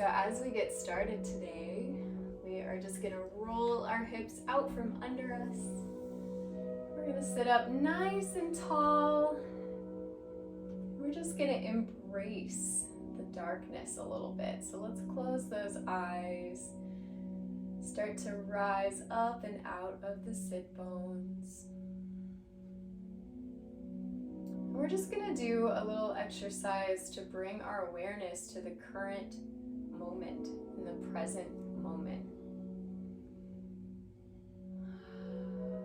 So as we get started today, we are just gonna roll our hips out from under us. We're gonna sit up nice and tall. We're just gonna embrace the darkness a little bit. So let's close those eyes. Start to rise up and out of the sit bones. We're just gonna do a little exercise to bring our awareness to the current moment, in the present moment.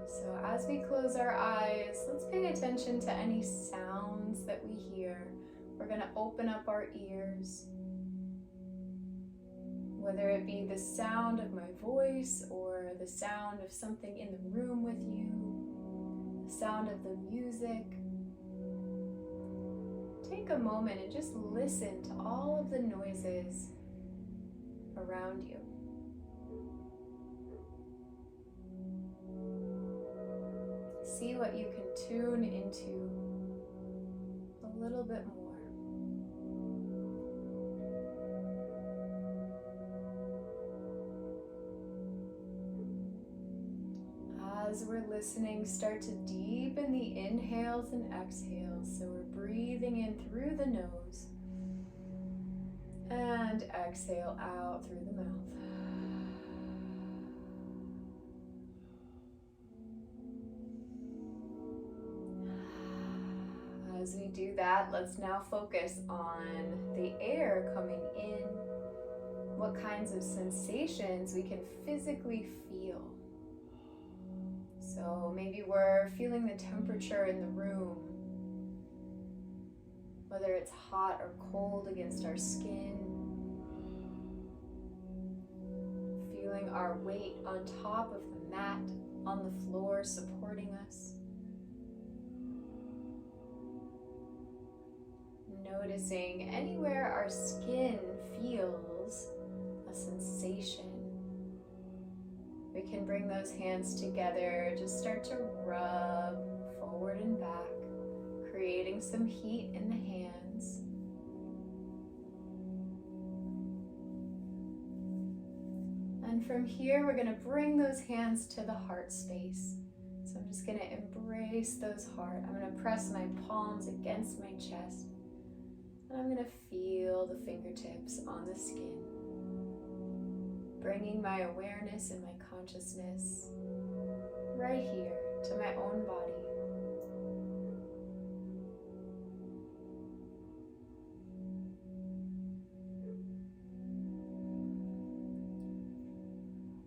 So as we close our eyes, let's pay attention to any sounds that we hear. We're gonna open up our ears. Whether it be the sound of my voice or the sound of something in the room with you, the sound of the music. Take a moment and just listen to all of the noises around you. See what you can tune into a little bit more. As we're listening, start to deepen the inhales and exhales. So we're breathing in through the nose and exhale out through the mouth. As we do that, let's now focus on the air coming in, what kinds of sensations we can physically feel. So maybe we're feeling the temperature in the room, whether it's hot or cold against our skin, feeling our weight on top of the mat, on the floor supporting us. Noticing anywhere our skin feels a sensation. We can bring those hands together, just start to rub forward and back, creating some heat in the hands. And from here, we're going to bring those hands to the heart space. So I'm just going to embrace those heart. I'm going to press my palms against my chest. And I'm going to feel the fingertips on the skin. Bringing my awareness and my consciousness right here to my own body.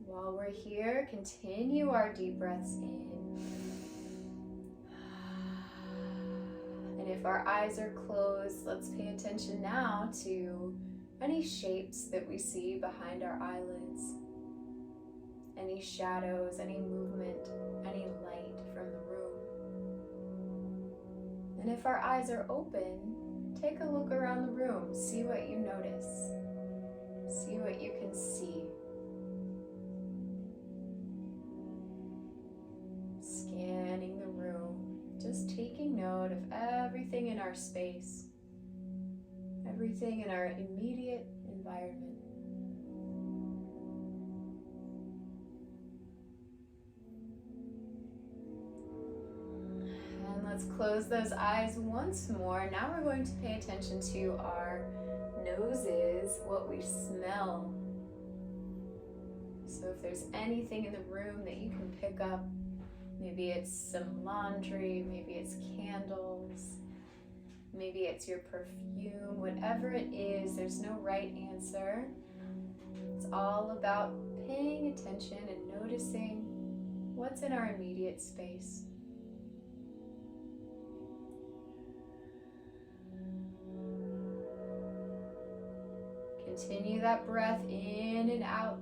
While we're here, continue our deep breaths in. And if our eyes are closed, let's pay attention now to any shapes that we see behind our eyelids, any shadows, any movement, any light from the room. And if our eyes are open, take a look around the room, see what you notice, see what you can see. Scanning the room, just taking note of everything in our space. Everything in our immediate environment. And let's close those eyes once more. Now we're going to pay attention to our noses, what we smell. So if there's anything in the room that you can pick up, maybe it's some laundry, maybe it's candles, maybe it's your perfume, whatever it is, there's no right answer. It's all about paying attention and noticing what's in our immediate space. Continue that breath in and out.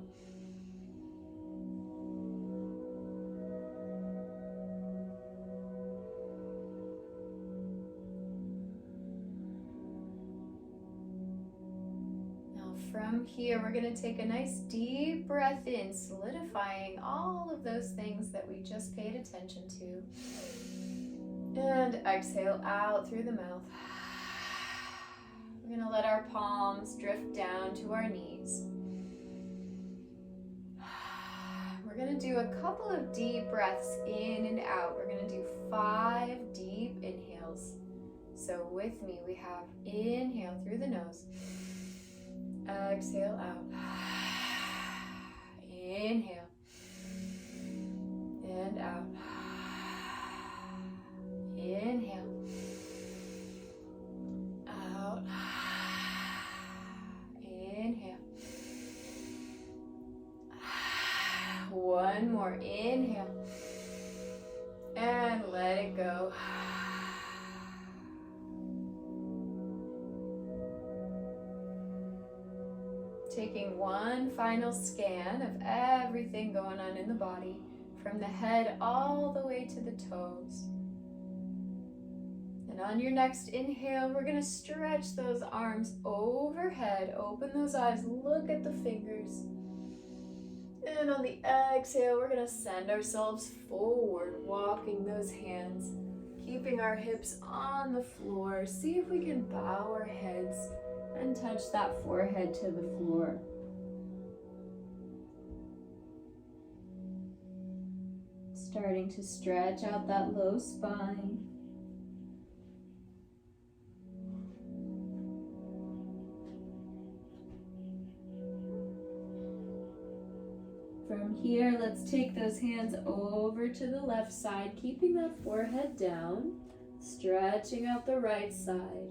From here, we're going to take a nice deep breath in, solidifying all of those things that we just paid attention to. And exhale out through the mouth. We're going to let our palms drift down to our knees. We're going to do a couple of deep breaths in and out. We're going to do 5 deep inhales. So with me, we have inhale through the nose. Exhale out. Inhale. And out. Inhale. Out. Inhale. One more. Inhale. And let it go. Taking one final scan of everything going on in the body, from the head all the way to the toes. And on your next inhale, we're going to stretch those arms overhead, open those eyes, look at the fingers. And on the exhale, we're going to send ourselves forward, walking those hands, keeping our hips on the floor. See if we can bow our heads and touch that forehead to the floor. Starting to stretch out that low spine. From here, let's take those hands over to the left side, keeping that forehead down, stretching out the right side.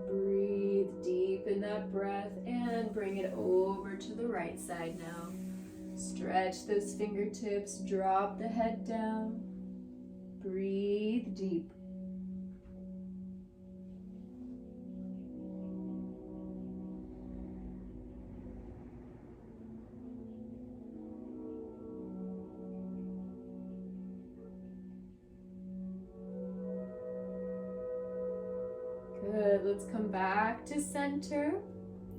Breathe deep in that breath and bring it over to the right side now. Stretch those fingertips, drop the head down. Breathe deep. Good, let's come back to center.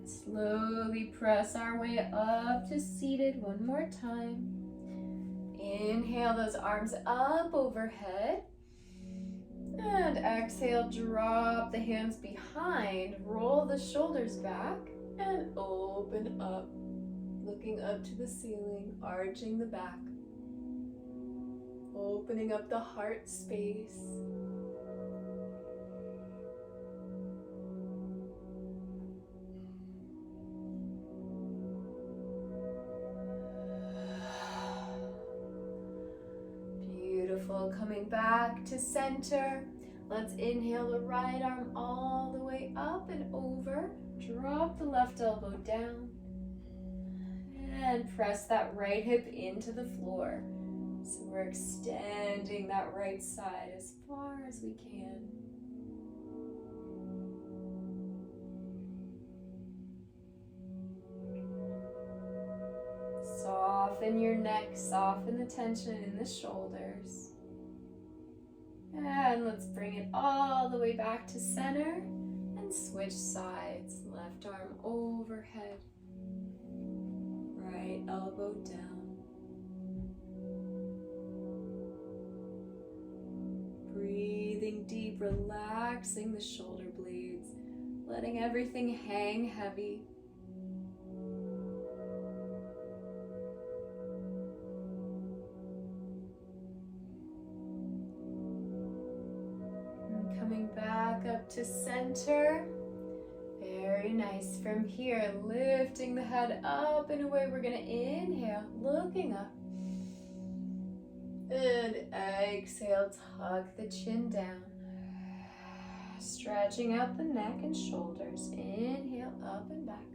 Slowly press our way up to seated one more time. Inhale those arms up overhead. And exhale, drop the hands behind, roll the shoulders back, and open up. Looking up to the ceiling, arching the back. Opening up the heart space. Coming back to center. Let's inhale the right arm all the way up and over. Drop the left elbow down. And press that right hip into the floor. So we're extending that right side as far as we can. Soften your neck, soften the tension in the shoulders. And let's bring it all the way back to center and switch sides. Left arm overhead, right elbow down. Breathing deep, relaxing the shoulder blades, letting everything hang heavy. Back up to center. Very nice. From here, lifting the head up and away. We're going to inhale, looking up. And exhale, tuck the chin down. Stretching out the neck and shoulders. Inhale, up and back.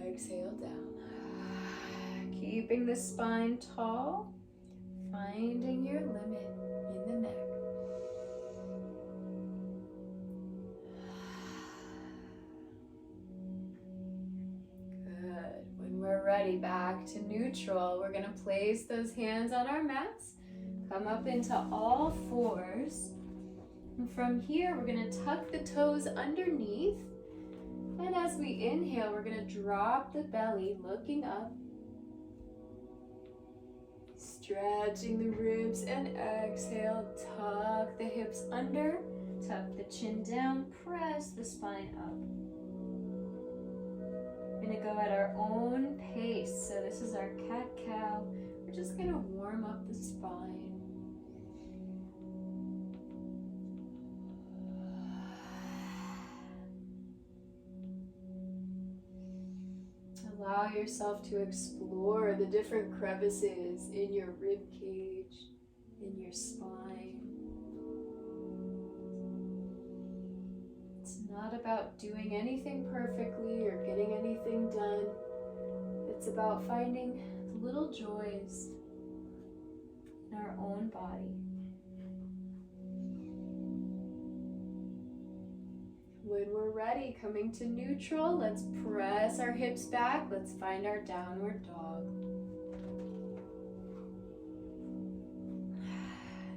Exhale, down. Keeping the spine tall. Finding your limit in the neck. Ready, back to neutral. We're going to place those hands on our mats. Come up into all fours. And from here, we're going to tuck the toes underneath and as we inhale, we're going to drop the belly, looking up. Stretching the ribs, and exhale, tuck the hips under, tuck the chin down, press the spine up. We're going to go at our own pace. So this is our cat-cow. We're just going to warm up the spine. Allow yourself to explore the different crevices in your rib cage, in your spine. It's not about doing anything perfectly or getting anything done. It's about finding the little joys in our own body. When we're ready, coming to neutral, let's press our hips back. Let's find our downward dog.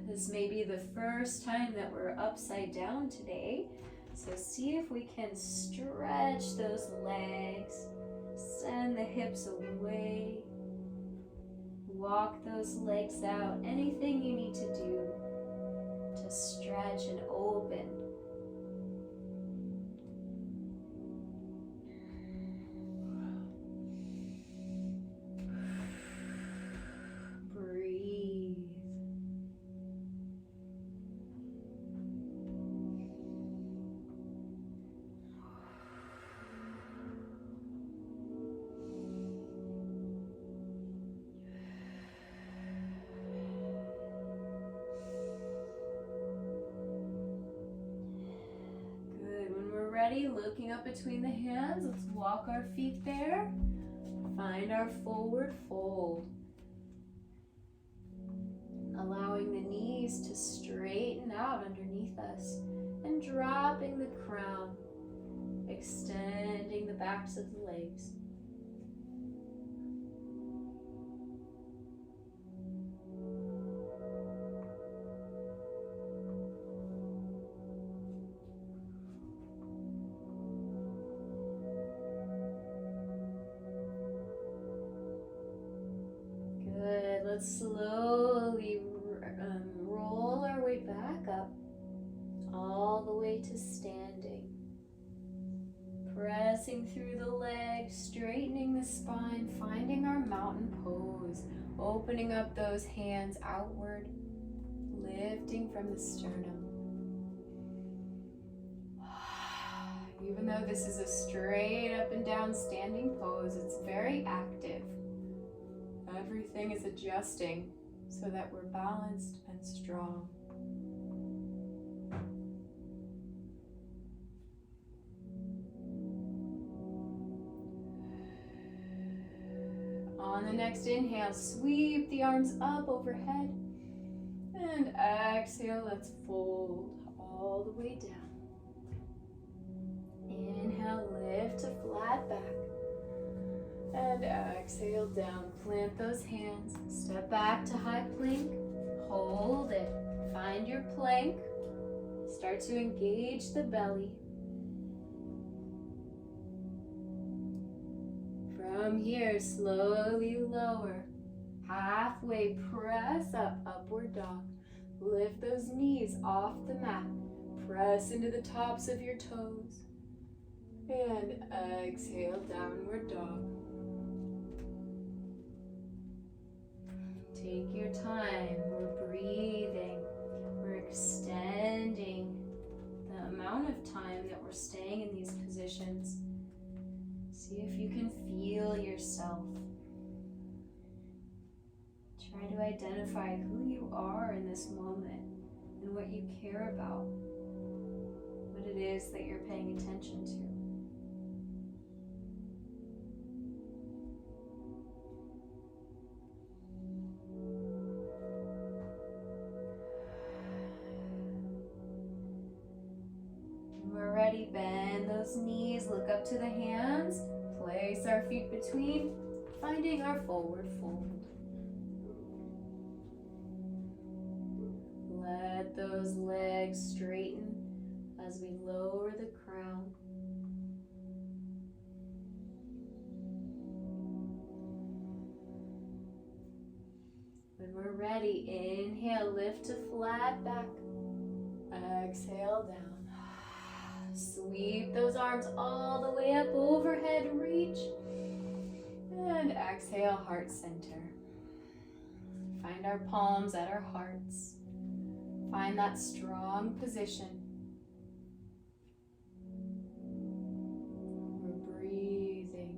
This may be the first time that we're upside down today. So see if we can stretch those legs. Send the hips away. Walk those legs out. Anything you need to do to stretch and open. Looking up between the hands, let's walk our feet there. Find our forward fold. Allowing the knees to straighten out underneath us and dropping the crown, extending the backs of the legs. Let's slowly roll our way back up, all the way to standing. Pressing through the legs, straightening the spine, finding our mountain pose, opening up those hands outward, lifting from the sternum. Even though this is a straight up and down standing pose, it's very active. Everything is adjusting so that we're balanced and strong. On the next inhale, sweep the arms up overhead. And exhale, let's fold all the way down. Inhale, lift to flat back. And exhale down, plant those hands, step back to high plank, hold it, find your plank, start to engage the belly. From here, slowly lower, halfway press up, upward dog. Lift those knees off the mat, press into the tops of your toes, and exhale, downward dog. Take your time, we're breathing, we're extending the amount of time that we're staying in these positions. See if you can feel yourself. Try to identify who you are in this moment and what you care about, what it is that you're paying attention to. Bend those knees, look up to the hands, place our feet between, finding our forward fold. Let those legs straighten as we lower the crown. we're ready, inhale, lift to flat back. Exhale down. Sweep those arms all the way up overhead, reach. And exhale, heart center. Find our palms at our hearts. Find that strong position. We're breathing.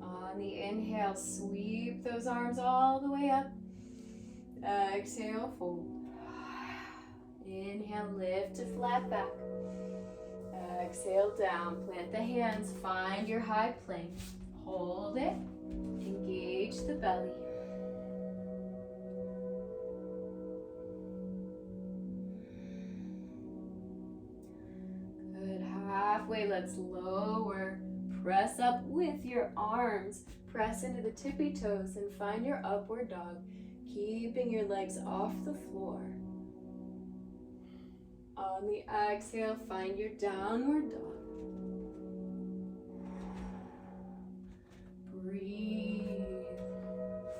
On the inhale, sweep those arms all the way up. Exhale, fold. Inhale, lift to flat back. Exhale down, plant the hands, find your high plank. Hold it, engage the belly. Good, halfway, let's lower. Press up with your arms. Press into the tippy toes and find your upward dog, keeping your legs off the floor. On the exhale, find your downward dog. Breathe.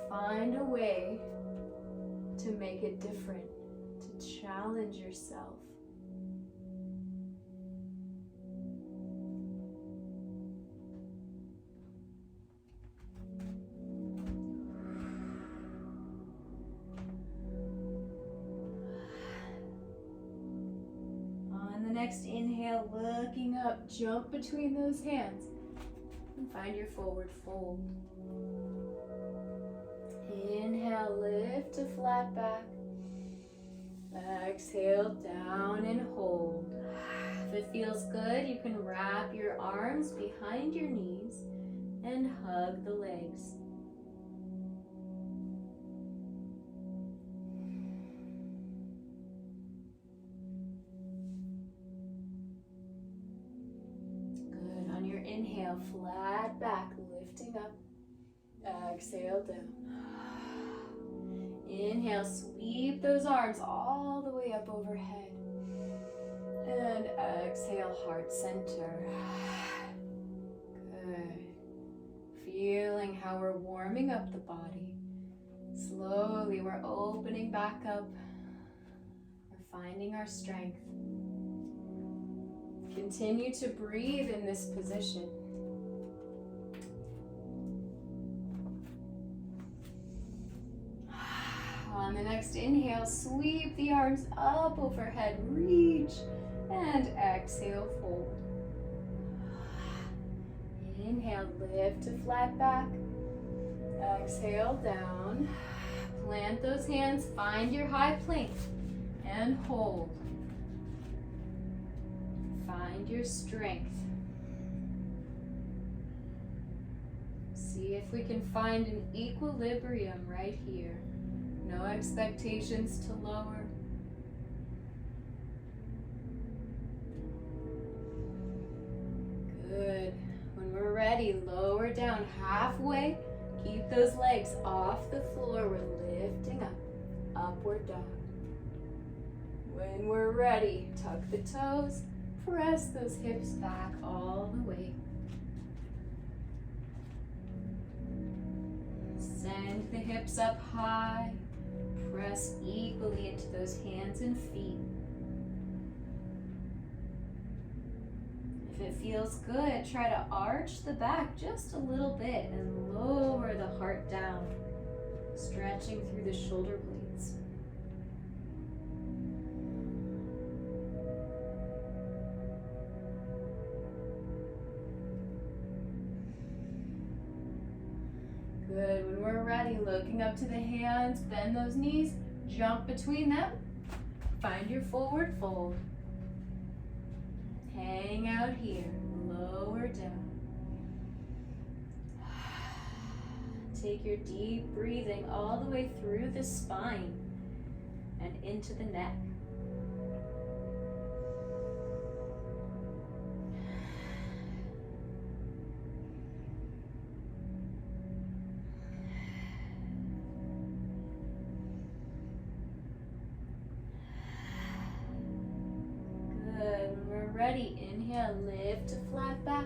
Find a way to make it different, to challenge yourself. Next inhale, looking up, jump between those hands and find your forward fold. Inhale, lift to flat back. Exhale, down and hold. If it feels good, you can wrap your arms behind your knees and hug the legs. Inhale, flat back, lifting up. Exhale down. Inhale, sweep those arms all the way up overhead. And exhale, heart center. Good. Feeling how we're warming up the body. Slowly, we're opening back up. We're finding our strength. Continue to breathe in this position. On the next inhale, sweep the arms up overhead, reach, and exhale, fold. Inhale, lift to flat back. Exhale, down. Plant those hands, find your high plank, and hold. Find your strength. See if we can find an equilibrium right here. No expectations to lower. Good. When we're ready, lower down halfway. Keep those legs off the floor. We're lifting up. Upward dog. When we're ready, tuck the toes. Press those hips back all the way. Send the hips up high. Press equally into those hands and feet. If it feels good, try to arch the back just a little bit and lower the heart down, stretching through the shoulder blades. Good. When we're ready, looking up to the hands, bend those knees, jump between them, find your forward fold. Hang out here, lower down. Take your deep breathing all the way through the spine and into the neck. Ready, inhale, lift to flat back.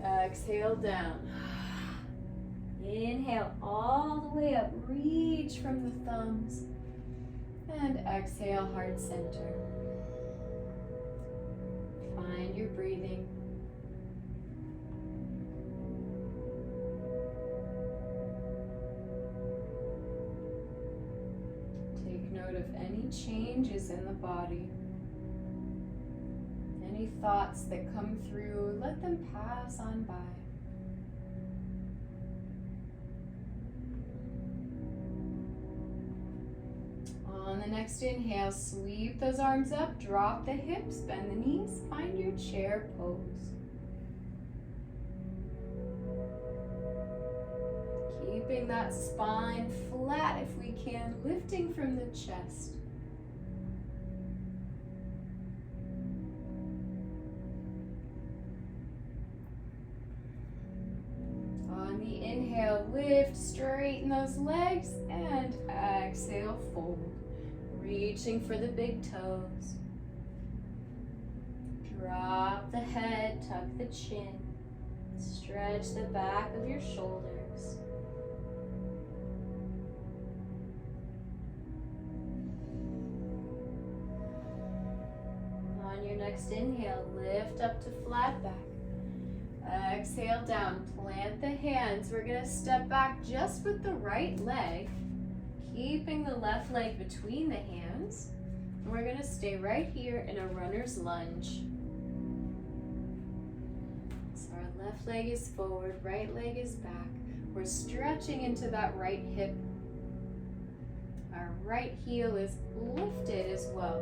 Exhale down. Inhale all the way up, reach from the thumbs. And exhale, heart center. Find your breathing. Take note of any changes in the body. Any thoughts that come through, let them pass on by. On the next inhale, sweep those arms up, drop the hips, bend the knees, find your chair pose. Keeping that spine flat if we can, lifting from the chest. On the inhale, lift, straighten those legs, and exhale, fold. Reaching for the big toes. Drop the head, tuck the chin. Stretch the back of your shoulders. On your next inhale, lift up to flat back. Exhale down, plant the hands. We're gonna step back just with the right leg, keeping the left leg between the hands. And we're gonna stay right here in a runner's lunge. So our left leg is forward, right leg is back. We're stretching into that right hip. Our right heel is lifted as well.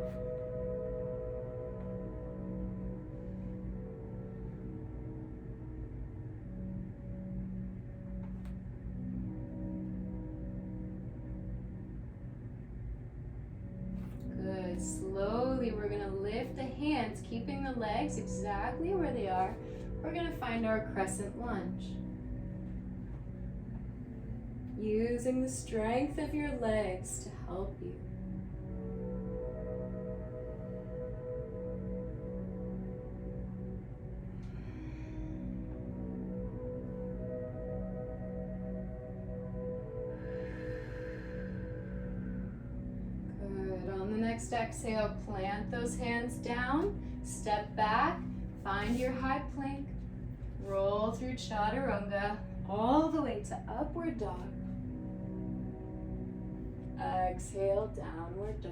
Slowly, we're going to lift the hands, keeping the legs exactly where they are. We're going to find our crescent lunge. Using the strength of your legs to help you. Next exhale, plant those hands down, step back, find your high plank, roll through chaturanga, all the way to upward dog. Exhale, downward dog.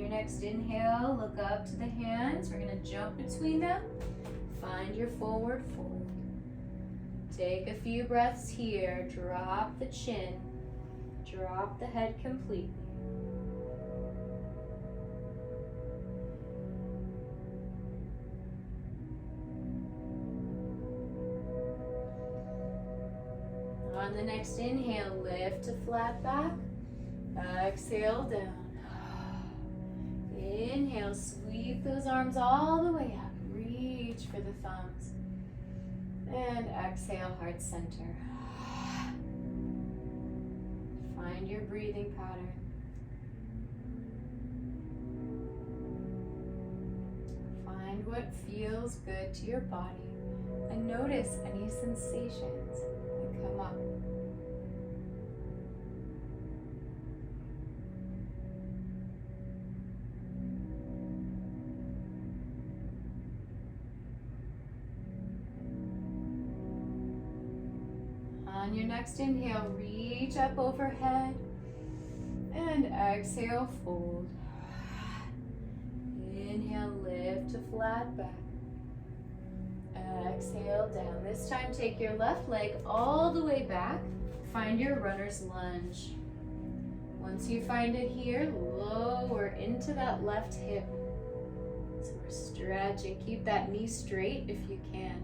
Next inhale, look up to the hands. We're going to jump between them. Find your forward fold. Take a few breaths here. Drop the chin. Drop the head completely. On the next inhale, lift to flat back. Exhale, down. Inhale, sweep those arms all the way up. Reach for the thumbs. And exhale, heart center. Find your breathing pattern. Find what feels good to your body. And notice any sensations that come up. On your next inhale, reach up overhead and exhale, fold. Inhale, lift to flat back. Exhale, down. This time, take your left leg all the way back. Find your runner's lunge. Once you find it here, lower into that left hip. So we're stretching. Keep that knee straight if you can.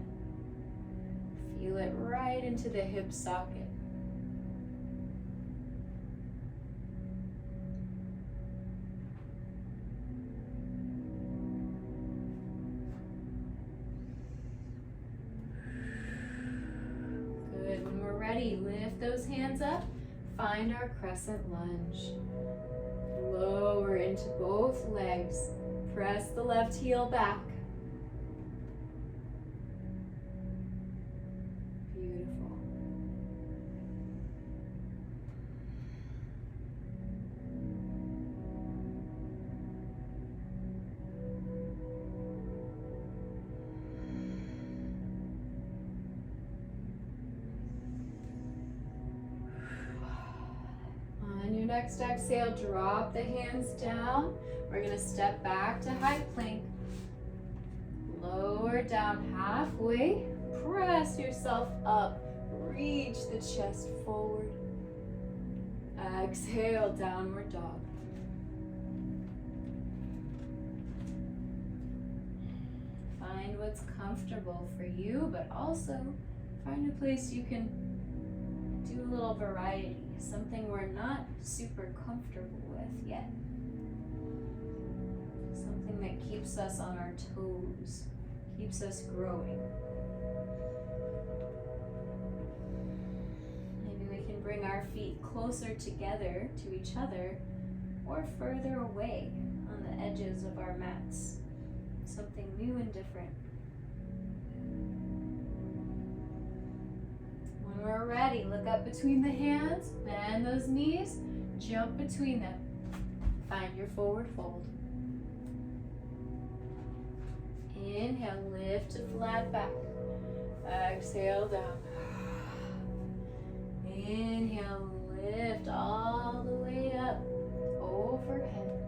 Feel it right into the hip socket. those hands up. Find our crescent lunge. Lower into both legs. Press the left heel back. Beautiful. On your next exhale, drop the hands down. We're going to step back to high plank. Lower down halfway. Press yourself up. Reach the chest forward. Exhale, downward dog. Find what's comfortable for you, but also find a place you can do a little variety. Something we're not super comfortable with yet. Something that keeps us on our toes, keeps us growing. Maybe we can bring our feet closer together to each other or further away on the edges of our mats. Something new and different. When we're ready, look up between the hands, bend those knees, jump between them. Find your forward fold. Inhale, lift to flat back. Exhale, down. Inhale, lift all the way up, overhead.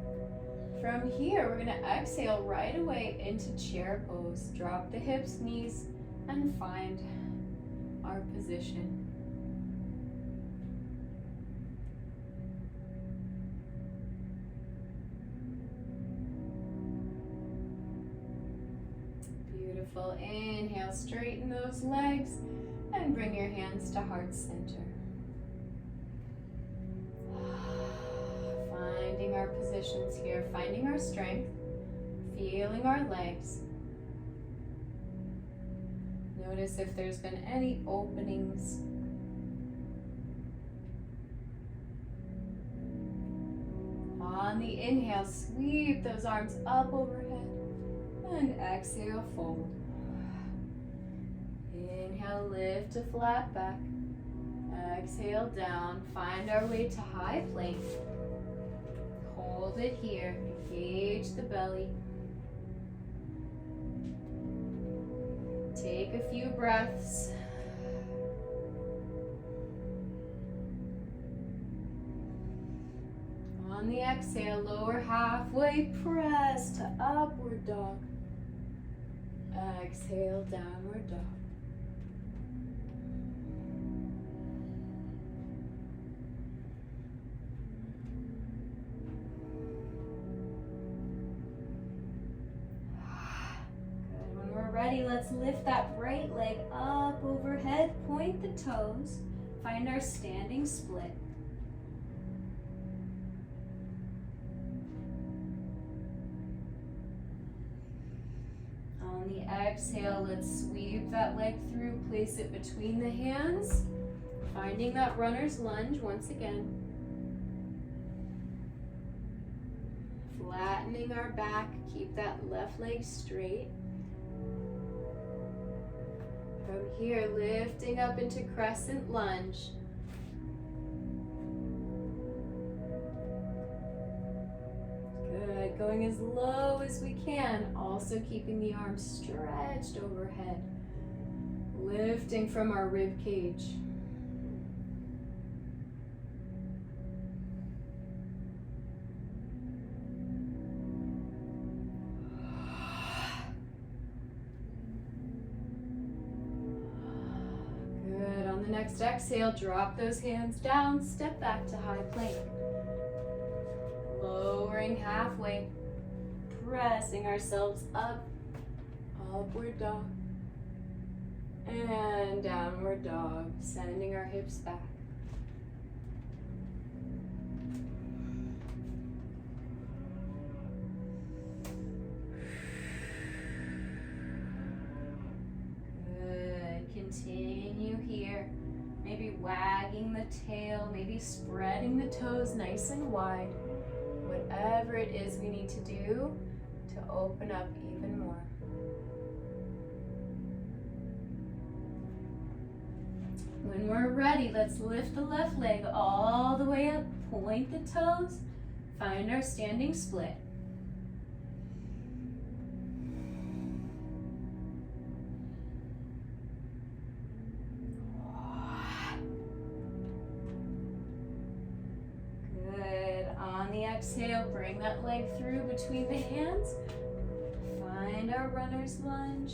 From here, we're gonna exhale right away into chair pose. Drop the hips, knees, and find our position. Beautiful. Inhale, straighten those legs and bring your hands to heart center. Finding our positions here, finding our strength, feeling our legs. Notice if there's been any openings. On the inhale, sweep those arms up overhead. And exhale, fold. Inhale, lift to flat back. Exhale, down. Find our way to high plank. Hold it here. Engage the belly. Take a few breaths. On the exhale, lower halfway, press to upward dog. Exhale, downward dog. Good. When we're ready, let's lift that right leg up overhead, point the toes, find our standing split. On the exhale, let's sweep that leg through, place it between the hands, finding that runner's lunge once again. Flattening our back, keep that left leg straight. From here, lifting up into Crescent Lunge. Good, going as low as we can, also keeping the arms stretched overhead. Lifting from our rib cage. Good, on the next exhale, drop those hands down, step back to high plank. Lowering halfway, pressing ourselves up, upward dog, and downward dog, sending our hips back. Good, continue here. maybe wagging the tail, maybe spreading the toes nice and wide. Whatever it is we need to do to open up even more. When we're ready, let's lift the left leg all the way up, point the toes, find our standing split. Good. On the exhale, bring that leg through between the hands. Find our runner's lunge.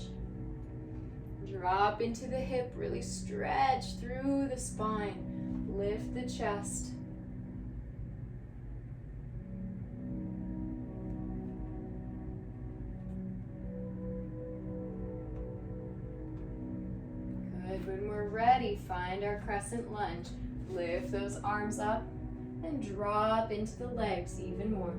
Drop into the hip, really stretch through the spine. Lift the chest. Good. When we're ready, find our crescent lunge. Lift those arms up and drop into the legs even more.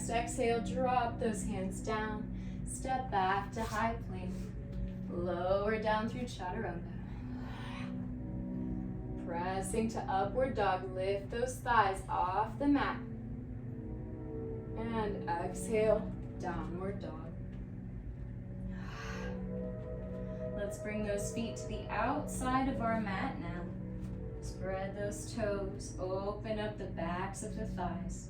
Exhale, drop those hands down. Step back to high plank. Lower down through chaturanga. Pressing to upward dog. Lift those thighs off the mat. And exhale, downward dog. Let's bring those feet to the outside of our mat now. Spread those toes. Open up the backs of the thighs.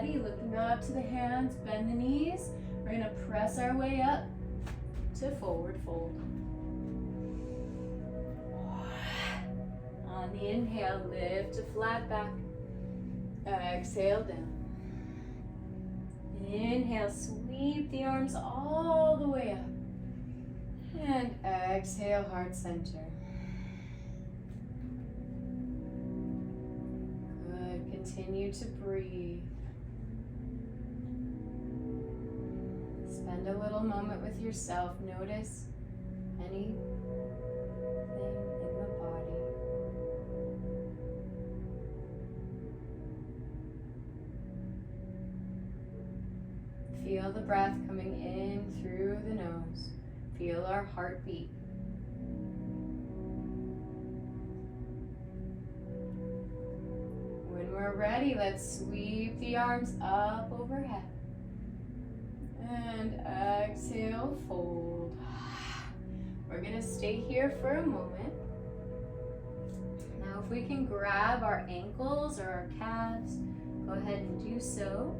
Looking up to the hands, bend the knees. We're going to press our way up to forward fold. On the inhale, lift to flat back. Exhale down. Inhale, sweep the arms all the way up. And exhale, heart center. Good. Continue to breathe. Spend a little moment with yourself. Notice anything in the body. Feel the breath coming in through the nose. Feel our heartbeat. When we're ready, let's sweep the arms up overhead. And exhale, fold. We're going to stay here for a moment. Now if we can grab our ankles or our calves, go ahead and do so.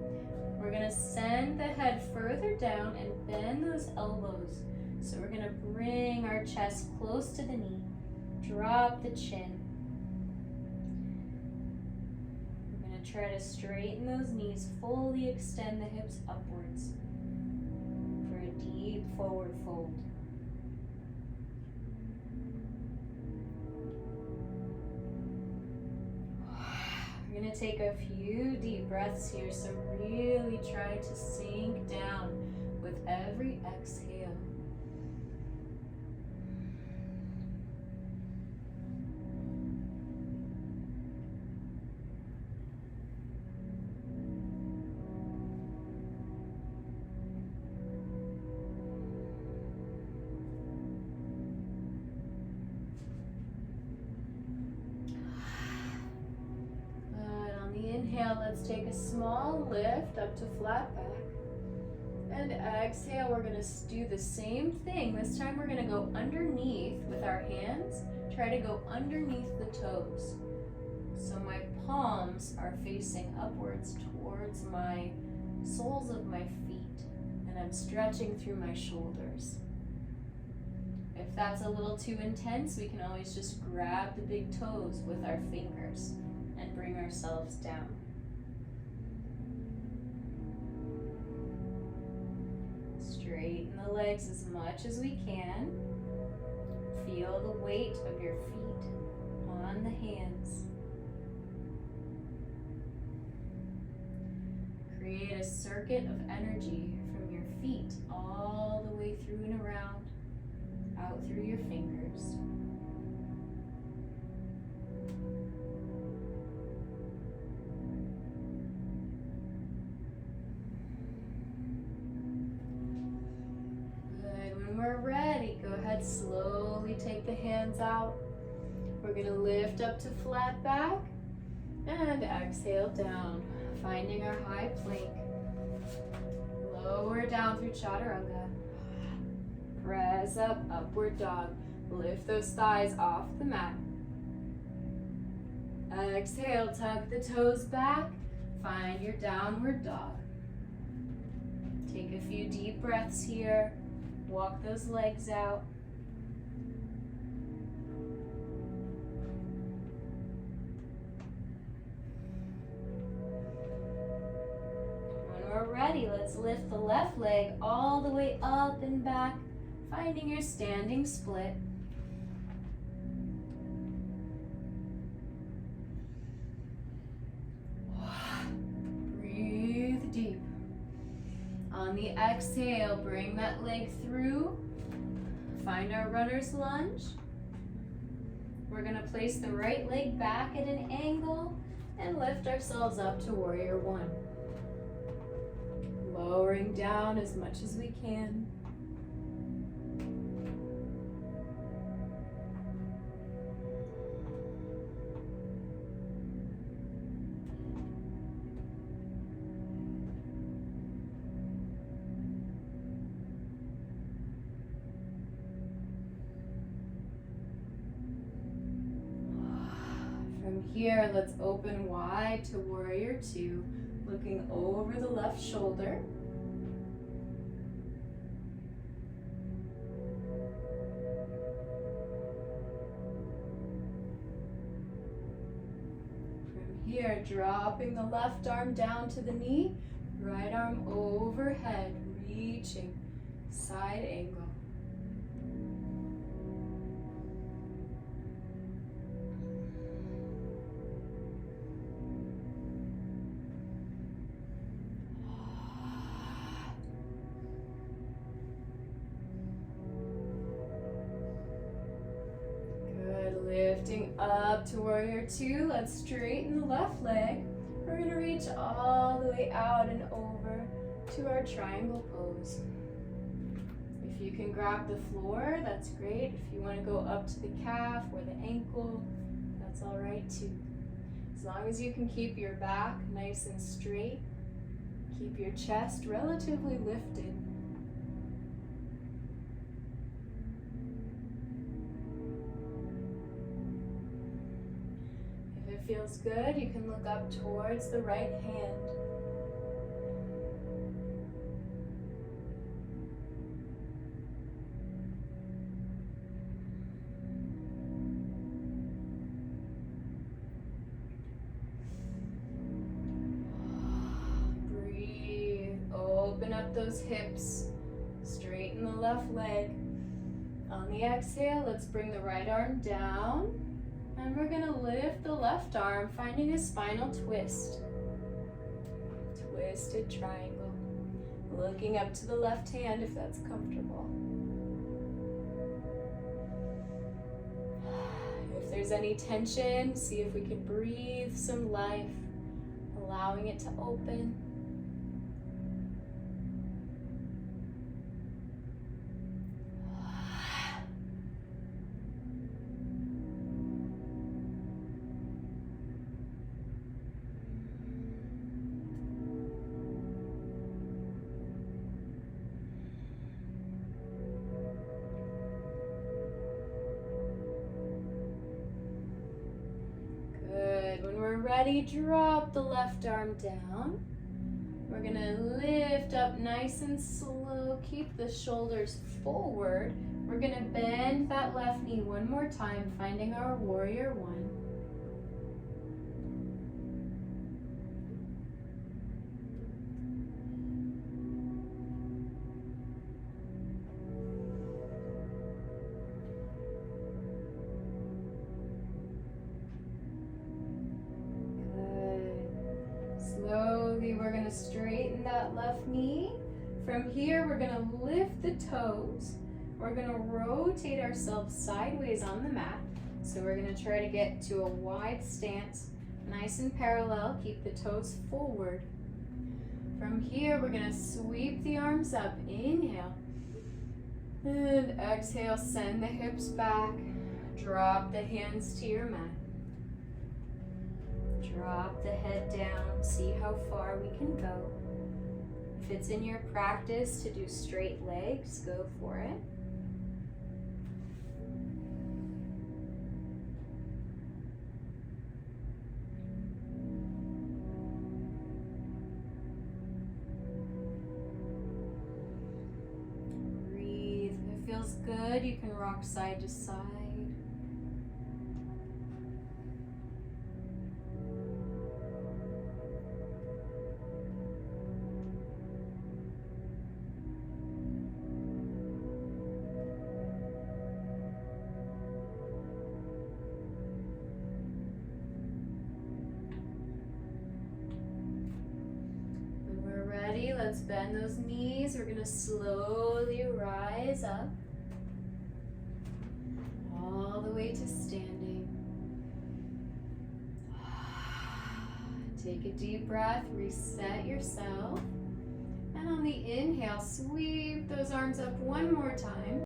We're going to send the head further down and bend those elbows. So we're going to bring our chest close to the knee. Drop the chin. We're going to try to straighten those knees, fully extend the hips upwards. Deep forward fold. We're going to take a few deep breaths here, so really try to sink down with every exhale. Inhale, let's take a small lift up to flat back. And exhale, we're going to do the same thing. This time we're going to go underneath with our hands. Try to go underneath the toes. So my palms are facing upwards towards my soles of my feet. And I'm stretching through my shoulders. If that's a little too intense, we can always just grab the big toes with our fingers and bring ourselves down. Straighten the legs as much as we can. Feel the weight of your feet on the hands. Create a circuit of energy from your feet all the way through and around, out through your fingers. We're ready. Go ahead, slowly take the hands out. We're going to lift up to flat back and exhale down, finding our high plank. Lower down through chaturanga. Press up, upward dog. Lift those thighs off the mat. Exhale, tuck the toes back. Find your downward dog. Take a few deep breaths here. Walk those legs out. When we're ready, let's lift the left leg all the way up and back, finding your standing split. Breathe deep. On the exhale, bring that leg through. Find our runner's lunge. We're going to place the right leg back at an angle and lift ourselves up to warrior one. Lowering down as much as we can. From here, let's open wide to warrior two, looking over the left shoulder. From here, dropping the left arm down to the knee, right arm overhead, reaching, side angle. Lifting up to warrior two, let's straighten the left leg. We're going to reach all the way out and over to our triangle pose. If you can grab the floor, that's great. If you want to go up to the calf or the ankle, that's all right too. As long as you can keep your back nice and straight, keep your chest relatively lifted. Feels good, you can look up towards the right hand. Breathe, open up those hips, straighten the left leg. On the exhale, let's bring the right arm down. And we're going to lift the left arm, finding a spinal twist. Twisted triangle. Looking up to the left hand if that's comfortable. If there's any tension, see if we can breathe some life, allowing it to open. Ready, drop the left arm down. We're going to lift up nice and slow. Keep the shoulders forward. We're going to bend that left knee one more time, finding our warrior one. gonna straighten that left knee. From here, we're gonna lift the toes. We're gonna rotate ourselves sideways on the mat. So we're gonna try to get to a wide stance, nice and parallel. Keep the toes forward. From here, we're gonna sweep the arms up. Inhale. And exhale, send the hips back. Drop the hands to your mat. Drop the head down. See how far we can go. If it's in your practice to do straight legs, go for it. Breathe. If it feels good, you can rock side to side. Let's bend those knees. We're gonna slowly rise up all the way to standing. Take a deep breath, reset yourself. And on the inhale, sweep those arms up one more time.